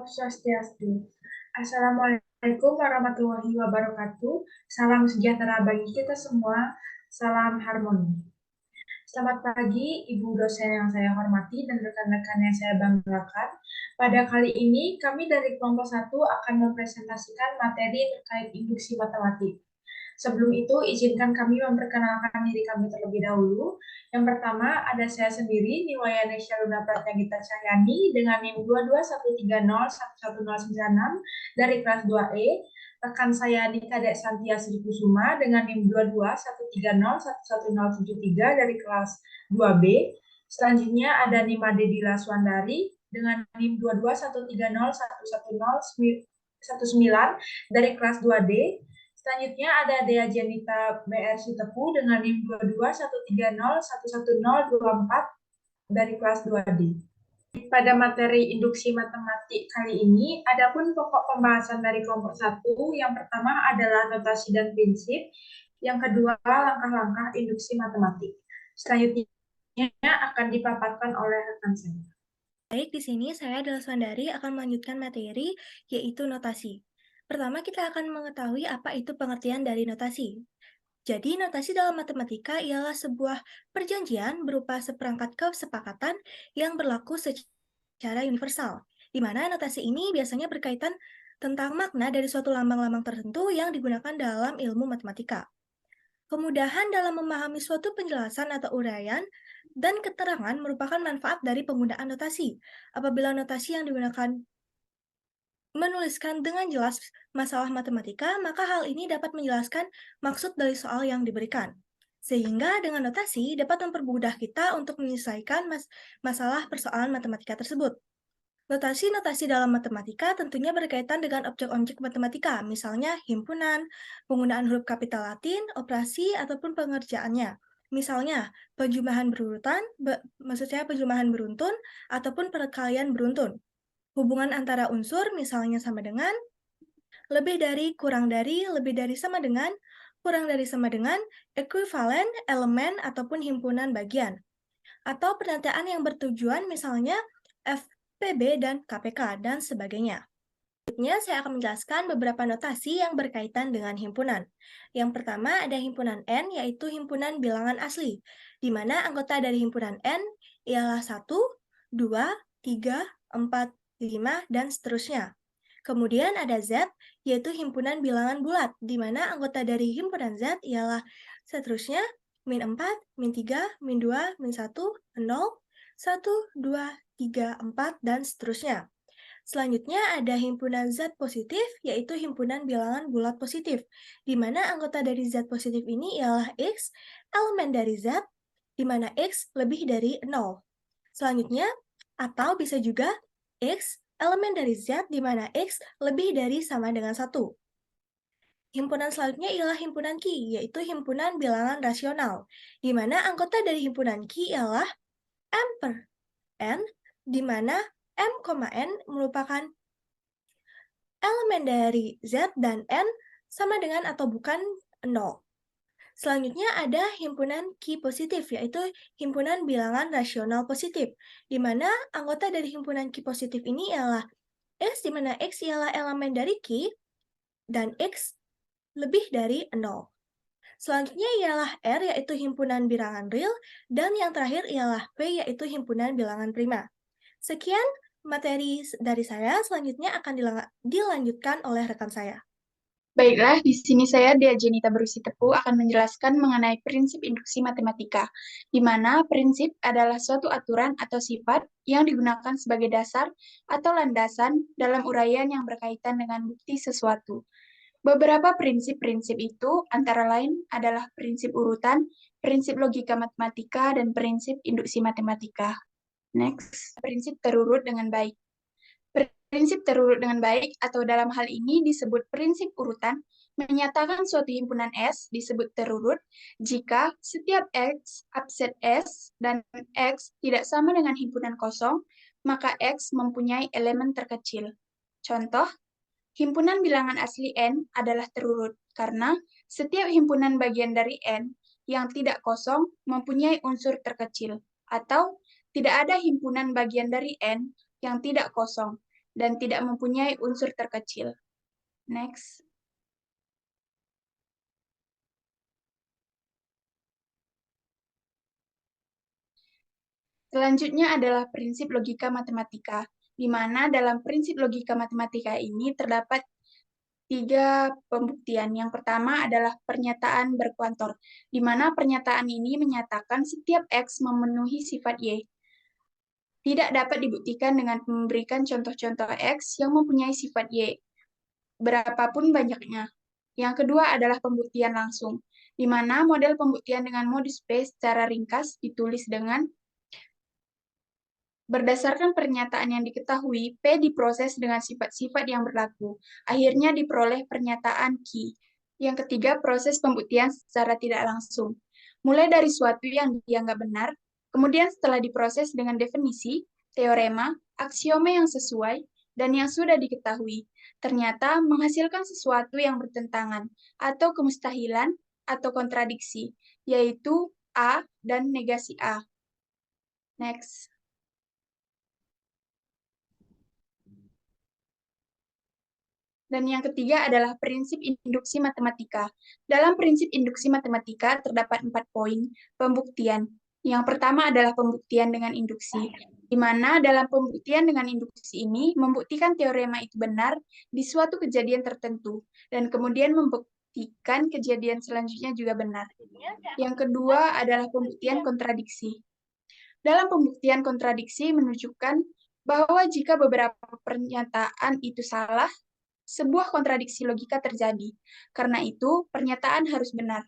Swastiastu. Assalamualaikum warahmatullahi wabarakatuh. Salam sejahtera bagi kita semua. Salam harmoni. Selamat pagi, Ibu dosen yang saya hormati dan rekan-rekan yang saya banggakan. Pada kali ini, kami dari kelompok 1 akan mempresentasikan materi terkait induksi matematik. Sebelum itu, izinkan kami memperkenalkan diri kami terlebih dahulu. Yang pertama, ada saya sendiri, Niwayana Syaruna Pratyagita Cahyani, dengan NIM 22130111096 dari kelas 2E. Rekan saya Dika Santia Sri Kusuma dengan NIM 22130111073 dari kelas 2B. Selanjutnya ada Nimade Dila Swandari dengan NIM 22130111019 dari kelas 2D. Selanjutnya ada Dea Janita BR Sutepu dengan NIM 22130111024 dari kelas 2D. Pada materi induksi matematik kali ini, adapun pokok pembahasan dari kelompok 1, yang pertama adalah notasi dan prinsip, yang kedua langkah-langkah induksi matematik. Selanjutnya akan dipaparkan oleh rekan saya. Baik, di sini saya adalah Swandari akan melanjutkan materi, yaitu notasi. Pertama, kita akan mengetahui apa itu pengertian dari notasi. Jadi, notasi dalam matematika ialah sebuah perjanjian berupa seperangkat kesepakatan yang berlaku secara universal, di mana notasi ini biasanya berkaitan tentang makna dari suatu lambang-lambang tertentu yang digunakan dalam ilmu matematika. Kemudahan dalam memahami suatu penjelasan atau uraian dan keterangan merupakan manfaat dari penggunaan notasi. Apabila notasi yang digunakan menuliskan dengan jelas masalah matematika, maka hal ini dapat menjelaskan maksud dari soal yang diberikan. Sehingga dengan notasi dapat mempermudah kita untuk menyelesaikan masalah persoalan matematika tersebut. Notasi-notasi dalam matematika tentunya berkaitan dengan objek-objek matematika, misalnya himpunan, penggunaan huruf kapital Latin, operasi, ataupun pengerjaannya. Misalnya, penjumlahan berurutan, maksudnya penjumlahan beruntun, ataupun perkalian beruntun. Hubungan antara unsur, misalnya sama dengan, lebih dari, kurang dari, lebih dari sama dengan, kurang dari sama dengan, ekuivalen, elemen, ataupun himpunan bagian. Atau pernyataan yang bertujuan, misalnya FPB dan KPK, dan sebagainya. Selanjutnya, saya akan menjelaskan beberapa notasi yang berkaitan dengan himpunan. Yang pertama ada himpunan N, yaitu himpunan bilangan asli, di mana anggota dari himpunan N ialah 1, 2, 3, 4, 5, dan seterusnya. Kemudian ada Z, yaitu himpunan bilangan bulat, di mana anggota dari himpunan Z ialah seterusnya min 4, min 3, min 2, min 1, 0, 1, 2, 3, 4, dan seterusnya. Selanjutnya ada himpunan Z positif, yaitu himpunan bilangan bulat positif, di mana anggota dari Z positif ini ialah X, elemen dari Z, di mana X lebih dari 0. Selanjutnya, atau bisa juga X, elemen dari Z, di mana X lebih dari sama dengan 1. Himpunan selanjutnya ialah himpunan Q, yaitu himpunan bilangan rasional, di mana anggota dari himpunan Q ialah M per N, di mana M, N merupakan elemen dari Z dan N sama dengan atau bukan 0. Selanjutnya ada himpunan Q positif, yaitu himpunan bilangan rasional positif, di mana anggota dari himpunan Q positif ini ialah X, di mana X ialah elemen dari Q, dan X lebih dari 0. Selanjutnya ialah R, yaitu himpunan bilangan real, dan yang terakhir ialah P, yaitu himpunan bilangan prima. Sekian materi dari saya, selanjutnya akan dilanjutkan oleh rekan saya. Baiklah, di sini saya, Dea Janita Tepu, akan menjelaskan mengenai prinsip induksi matematika, di mana prinsip adalah suatu aturan atau sifat yang digunakan sebagai dasar atau landasan dalam uraian yang berkaitan dengan bukti sesuatu. Beberapa prinsip-prinsip itu antara lain adalah prinsip urutan, prinsip logika matematika, dan prinsip induksi matematika. Next, prinsip terurut dengan baik. Prinsip terurut dengan baik atau dalam hal ini disebut prinsip urutan menyatakan suatu himpunan S disebut terurut jika setiap X absen S dan X tidak sama dengan himpunan kosong, maka X mempunyai elemen terkecil. Contoh, himpunan bilangan asli N adalah terurut karena setiap himpunan bagian dari N yang tidak kosong mempunyai unsur terkecil, atau tidak ada himpunan bagian dari N yang tidak kosong, dan tidak mempunyai unsur terkecil. Next. Selanjutnya adalah prinsip logika matematika, di mana dalam prinsip logika matematika ini terdapat 3 pembuktian. Yang pertama adalah pernyataan berkuantor, di mana pernyataan ini menyatakan setiap X memenuhi sifat Y. Tidak dapat dibuktikan dengan memberikan contoh-contoh X yang mempunyai sifat Y, berapapun banyaknya. Yang kedua adalah pembuktian langsung, di mana model pembuktian dengan modus P secara ringkas ditulis dengan berdasarkan pernyataan yang diketahui, P diproses dengan sifat-sifat yang berlaku. Akhirnya diperoleh pernyataan Q. Yang ketiga, proses pembuktian secara tidak langsung. Mulai dari suatu yang dianggap benar, kemudian setelah diproses dengan definisi, teorema, aksioma yang sesuai, dan yang sudah diketahui, ternyata menghasilkan sesuatu yang bertentangan, atau kemustahilan, atau kontradiksi, yaitu A dan negasi A. Next. Dan yang ketiga adalah prinsip induksi matematika. Dalam prinsip induksi matematika terdapat 4 poin pembuktian. Yang pertama adalah pembuktian dengan induksi, di mana dalam pembuktian dengan induksi ini membuktikan teorema itu benar di suatu kejadian tertentu, dan kemudian membuktikan kejadian selanjutnya juga benar. Yang kedua adalah pembuktian kontradiksi. Dalam pembuktian kontradiksi menunjukkan bahwa jika beberapa pernyataan itu salah, sebuah kontradiksi logika terjadi. Karena itu, pernyataan harus benar.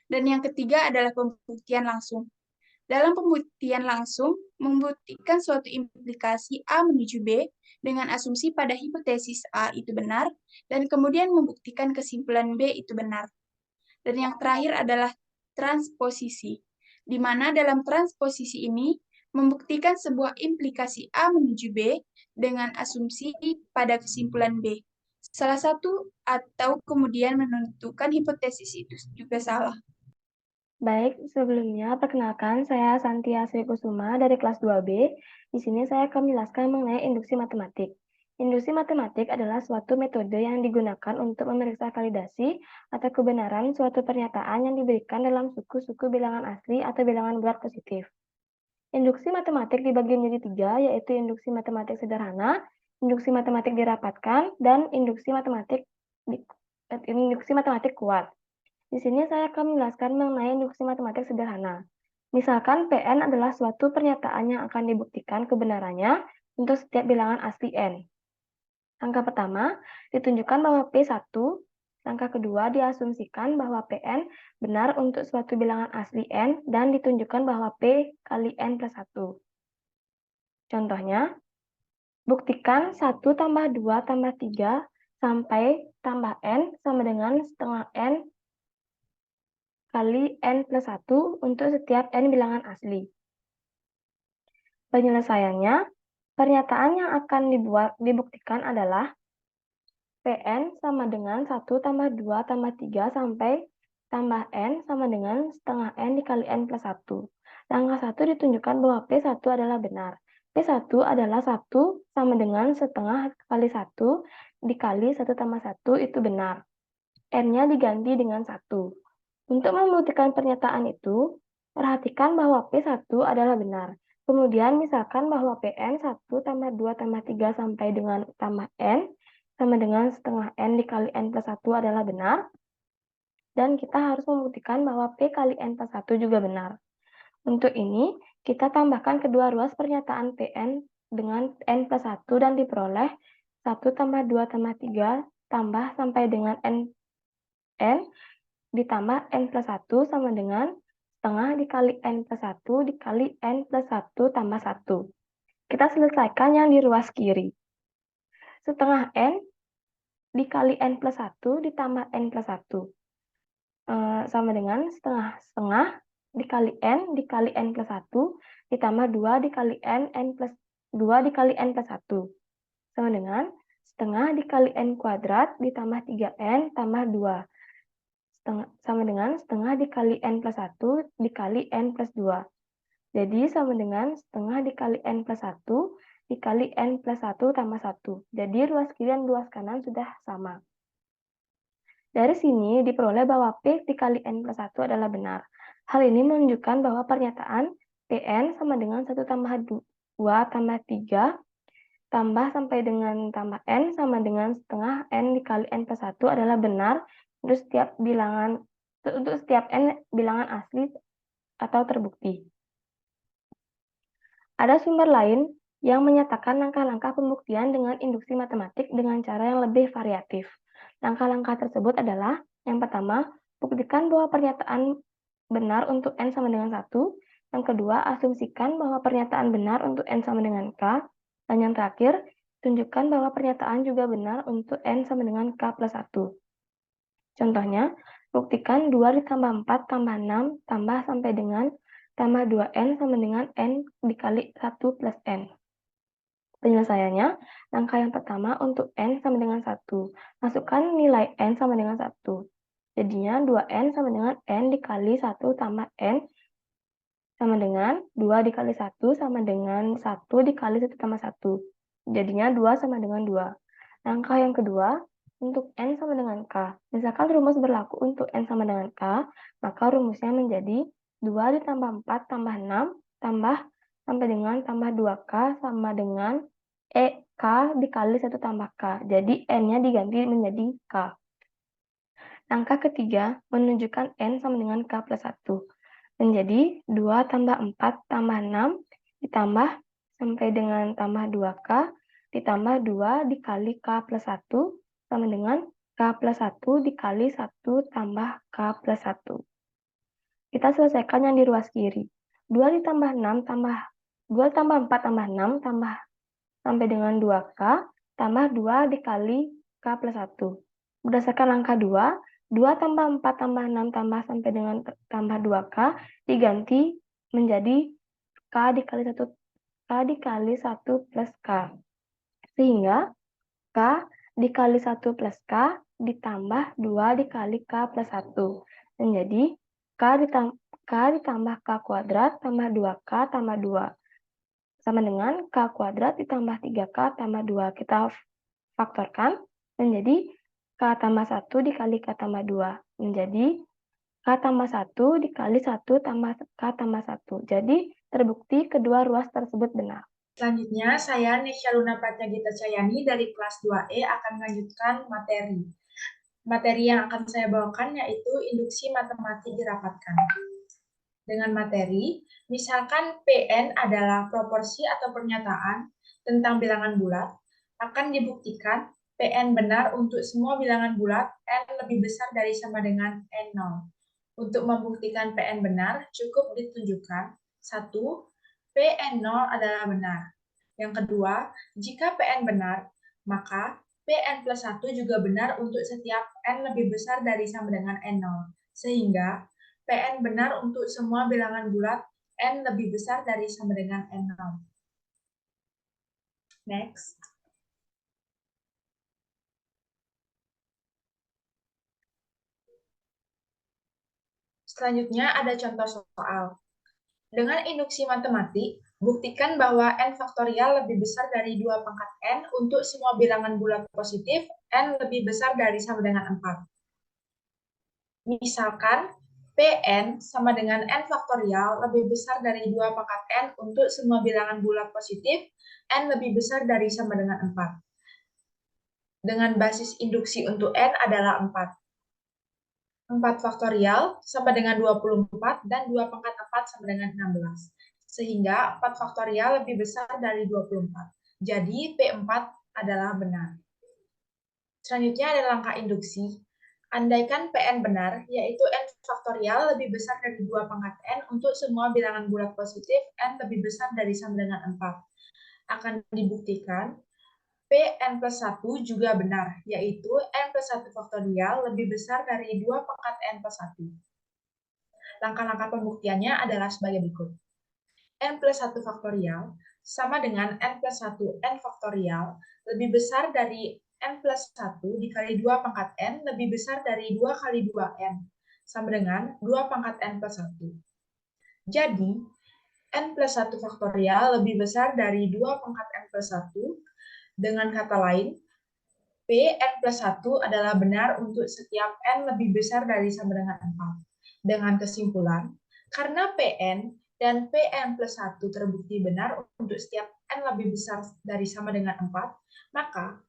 Dan yang ketiga adalah pembuktian langsung. Dalam pembuktian langsung, membuktikan suatu implikasi A menuju B dengan asumsi pada hipotesis A itu benar, dan kemudian membuktikan kesimpulan B itu benar. Dan yang terakhir adalah transposisi, di mana dalam transposisi ini membuktikan sebuah implikasi A menuju B dengan asumsi pada kesimpulan B. Salah satu atau kemudian menentukan hipotesis itu juga salah. Baik, sebelumnya perkenalkan saya Santia Sri Kusuma dari kelas 2B. Di sini saya akan menjelaskan mengenai induksi matematik. Induksi matematik adalah suatu metode yang digunakan untuk memeriksa validasi atau kebenaran suatu pernyataan yang diberikan dalam suku-suku bilangan asli atau bilangan bulat positif. Induksi matematik dibagi menjadi 3, yaitu induksi matematik sederhana, induksi matematik dirapatkan, dan induksi matematik kuat. Di sini saya akan menjelaskan mengenai induksi matematik sederhana. Misalkan Pn adalah suatu pernyataan yang akan dibuktikan kebenarannya untuk setiap bilangan asli n. Langkah pertama, ditunjukkan bahwa P1. Langkah kedua, diasumsikan bahwa Pn benar untuk suatu bilangan asli n dan ditunjukkan bahwa P kali n plus 1. Contohnya, buktikan 1 tambah 2 tambah 3 sampai tambah n sama dengan setengah n kali n plus 1 untuk setiap n bilangan asli. Penyelesaiannya, pernyataan yang akan dibuktikan adalah Pn sama dengan 1 tambah 2 tambah 3 sampai tambah n sama dengan setengah n dikali n plus 1. Langkah 1 ditunjukkan bahwa P1 adalah benar. P1 adalah 1 sama dengan setengah kali 1 dikali 1 tambah 1 itu benar. N-nya diganti dengan 1. Untuk membuktikan pernyataan itu, perhatikan bahwa P1 adalah benar. Kemudian misalkan bahwa Pn 1 tambah 2 tambah 3 sampai dengan tambah n sama dengan setengah n dikali n plus 1 adalah benar. Dan kita harus membuktikan bahwa P kali n plus 1 juga benar. Untuk ini, kita tambahkan kedua ruas pernyataan Pn dengan n plus 1 dan diperoleh 1 tambah 2 tambah 3 tambah sampai dengan n ditambah n plus 1 sama dengan setengah dikali n plus 1 dikali n plus 1 tambah 1. Kita selesaikan yang di ruas kiri. Setengah n dikali n plus 1 ditambah n plus 1. Sama dengan setengah dikali n plus 1 ditambah 2 dikali n plus 2 dikali n plus 1. Sama dengan setengah dikali n kuadrat ditambah 3n tambah 2. Sama dengan setengah dikali n plus 1 dikali n plus 2. Jadi sama dengan setengah dikali n plus 1 dikali N plus 1 tambah 1. Jadi ruas kiri dan ruas kanan sudah sama. Dari sini diperoleh bahwa P dikali N plus 1 adalah benar. Hal ini menunjukkan bahwa pernyataan Pn sama dengan 1 tambah 2 tambah 3 tambah sampai dengan tambah N sama dengan setengah N dikali N plus 1 adalah benar untuk setiap N bilangan asli atau terbukti. Ada sumber lain yang menyatakan langkah-langkah pembuktian dengan induksi matematik dengan cara yang lebih variatif. Langkah-langkah tersebut adalah, yang pertama, buktikan bahwa pernyataan benar untuk N sama dengan 1. Yang kedua, asumsikan bahwa pernyataan benar untuk N sama dengan K. Dan yang terakhir, tunjukkan bahwa pernyataan juga benar untuk N sama dengan K plus 1. Contohnya, buktikan 2 ditambah 4 tambah 6 tambah sampai dengan tambah 2N sama dengan N dikali 1 plus N. Penyelesaiannya, langkah yang pertama untuk N sama dengan 1. Masukkan nilai N sama dengan 1. Jadinya 2N sama dengan N dikali 1 tambah N sama dengan 2 dikali 1 sama dengan 1 dikali 1 tambah 1. Jadinya 2 sama dengan 2. Langkah yang kedua, untuk N sama dengan K. Misalkan rumus berlaku untuk N sama dengan K, maka rumusnya menjadi 2 ditambah 4 tambah 6 tambah sampai dengan tambah 2K sama dengan K dikali 1 tambah K. Jadi N-nya diganti menjadi K. Langkah ketiga, menunjukkan N sama dengan K plus 1. Menjadi 2 tambah 4 tambah 6 ditambah sampai dengan tambah 2K ditambah 2 dikali K plus 1 sama dengan K plus 1 dikali 1 tambah K plus 1. Kita selesaikan yang di ruas kiri. 2 ditambah 6 tambah 2 tambah 4 tambah 6 tambah sampai dengan 2K tambah 2 dikali K plus 1. Berdasarkan langkah 2, 2 tambah 4 tambah 6 tambah sampai dengan tambah 2K diganti menjadi K dikali 1 plus K. Sehingga K dikali 1 plus K ditambah 2 dikali K plus 1. Menjadi K ditambah K kuadrat tambah 2K tambah 2. Sama dengan K kuadrat ditambah 3K tambah 2. Kita faktorkan menjadi K tambah 1 dikali K tambah 2. Menjadi K tambah 1 dikali 1 tambah K tambah 1. Jadi terbukti kedua ruas tersebut benar. Selanjutnya, saya Nesya Luna Pratyagita Cayani dari kelas 2E akan melanjutkan materi. Materi yang akan saya bawakan yaitu induksi matematik dirapatkan. Dengan materi, misalkan PN adalah proporsi atau pernyataan tentang bilangan bulat, akan dibuktikan PN benar untuk semua bilangan bulat N lebih besar dari sama dengan N0. Untuk membuktikan PN benar, cukup ditunjukkan 1. PN0 adalah benar. Yang kedua, jika PN benar, maka PN plus 1 juga benar untuk setiap N lebih besar dari sama dengan N0. Sehingga PN benar untuk semua bilangan bulat N lebih besar dari sama dengan N0. Next. Selanjutnya ada contoh soal. Dengan induksi matematik, buktikan bahwa N faktorial lebih besar dari 2 pangkat N untuk semua bilangan bulat positif N lebih besar dari sama dengan 4. Misalkan, Pn sama dengan N faktorial lebih besar dari 2 pangkat N untuk semua bilangan bulat positif N lebih besar dari sama dengan 4. Dengan basis induksi untuk N adalah 4. 4 faktorial sama dengan 24 dan 2 pangkat 4 sama dengan 16. Sehingga 4 faktorial lebih besar dari 24. Jadi P4 adalah benar. Selanjutnya ada langkah induksi. Andaikan Pn benar, yaitu N faktorial lebih besar dari 2 pangkat N untuk semua bilangan bulat positif N lebih besar dari sama dengan 4. Akan dibuktikan Pn plus 1 juga benar, yaitu N plus 1 faktorial lebih besar dari 2 pangkat N plus 1. Langkah-langkah pembuktiannya adalah sebagai berikut. N plus 1 faktorial sama dengan N plus 1 N faktorial lebih besar dari N plus 1 dikali 2 pangkat N lebih besar dari 2 kali 2N sama dengan 2 pangkat N plus 1. Jadi, N plus 1 faktorial lebih besar dari 2 pangkat N plus 1. Dengan kata lain, P N plus 1 adalah benar untuk setiap N lebih besar dari sama dengan 4. Dengan kesimpulan, karena Pn dan Pn plus 1 terbukti benar untuk setiap N lebih besar dari sama dengan 4, maka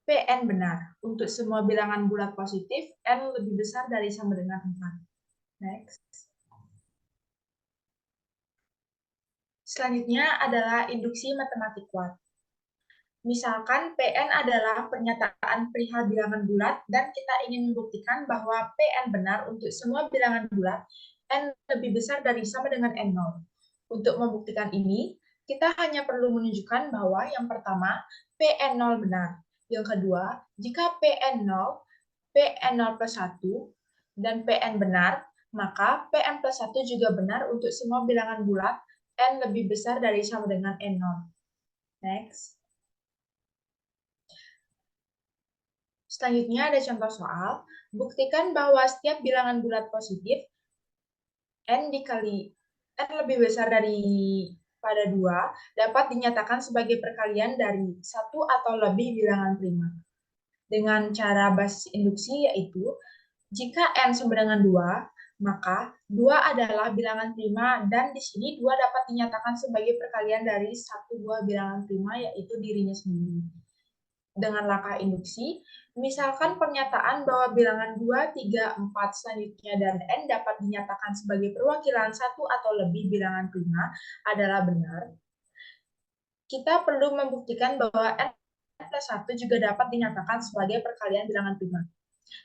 Pn benar untuk semua bilangan bulat positif N lebih besar dari sama dengan 4. Next. Selanjutnya adalah induksi matematik kuat. Misalkan Pn adalah pernyataan perihal bilangan bulat dan kita ingin membuktikan bahwa Pn benar untuk semua bilangan bulat N lebih besar dari sama dengan N0. Untuk membuktikan ini, kita hanya perlu menunjukkan bahwa yang pertama, Pn0 benar. Yang kedua, jika Pn0 plus 1, dan Pn benar, maka Pn plus 1 juga benar untuk semua bilangan bulat N lebih besar dari sama dengan N0. Next. Selanjutnya ada contoh soal, buktikan bahwa setiap bilangan bulat positif N dikali N lebih besar daripada 2 dapat dinyatakan sebagai perkalian dari 1 atau lebih bilangan prima. Dengan cara basis induksi yaitu, jika N sama dengan 2, maka 2 adalah bilangan prima dan di sini 2 dapat dinyatakan sebagai perkalian dari satu buah bilangan prima yaitu dirinya sendiri. Dengan langkah induksi, misalkan pernyataan bahwa bilangan 2, 3, 4 selanjutnya dan N dapat dinyatakan sebagai perwakilan satu atau lebih bilangan prima adalah benar. Kita perlu membuktikan bahwa N plus 1 juga dapat dinyatakan sebagai perkalian bilangan prima.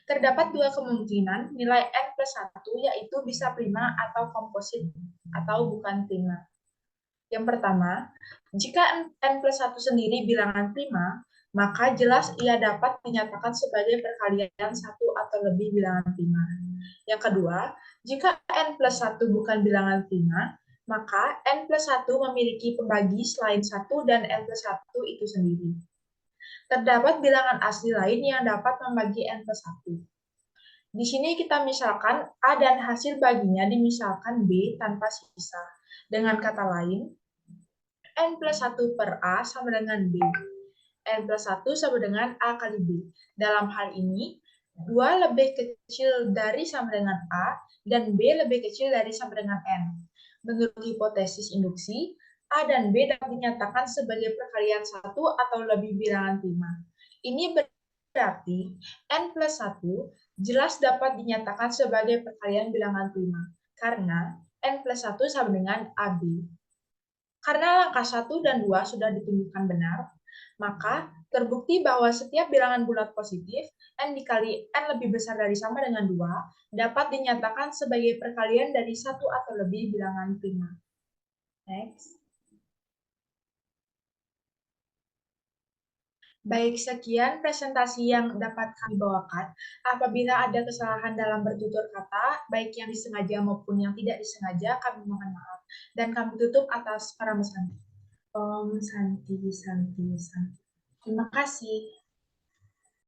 Terdapat dua kemungkinan nilai N plus 1 yaitu bisa prima atau komposit atau bukan prima. Yang pertama, jika N plus 1 sendiri bilangan prima, maka jelas ia dapat dinyatakan sebagai perkalian satu atau lebih bilangan prima. Yang kedua, jika N plus 1 bukan bilangan prima, maka N plus 1 memiliki pembagi selain 1 dan N plus 1 itu sendiri. Terdapat bilangan asli lain yang dapat membagi N plus 1. Di sini kita misalkan A dan hasil baginya dimisalkan B tanpa sisa. Dengan kata lain, N plus 1 per A sama dengan B. N plus 1 sama dengan A kali B. Dalam hal ini, 2 lebih kecil dari sama dengan A, dan B lebih kecil dari sama dengan N. Menurut hipotesis induksi, A dan B dapat dinyatakan sebagai perkalian satu atau lebih bilangan prima. Ini berarti N plus 1 jelas dapat dinyatakan sebagai perkalian bilangan prima, karena N plus 1 sama dengan AB. Karena langkah 1 dan 2 sudah ditunjukkan benar, maka terbukti bahwa setiap bilangan bulat positif, N dikali N lebih besar dari sama dengan 2, dapat dinyatakan sebagai perkalian dari satu atau lebih bilangan prima. Next. Baik, sekian presentasi yang dapat kami bawakan. Apabila ada kesalahan dalam bertutur kata, baik yang disengaja maupun yang tidak disengaja, kami mohon maaf. Dan kami tutup atas para Santi. Om Santi, Santi, Santi. Terima kasih.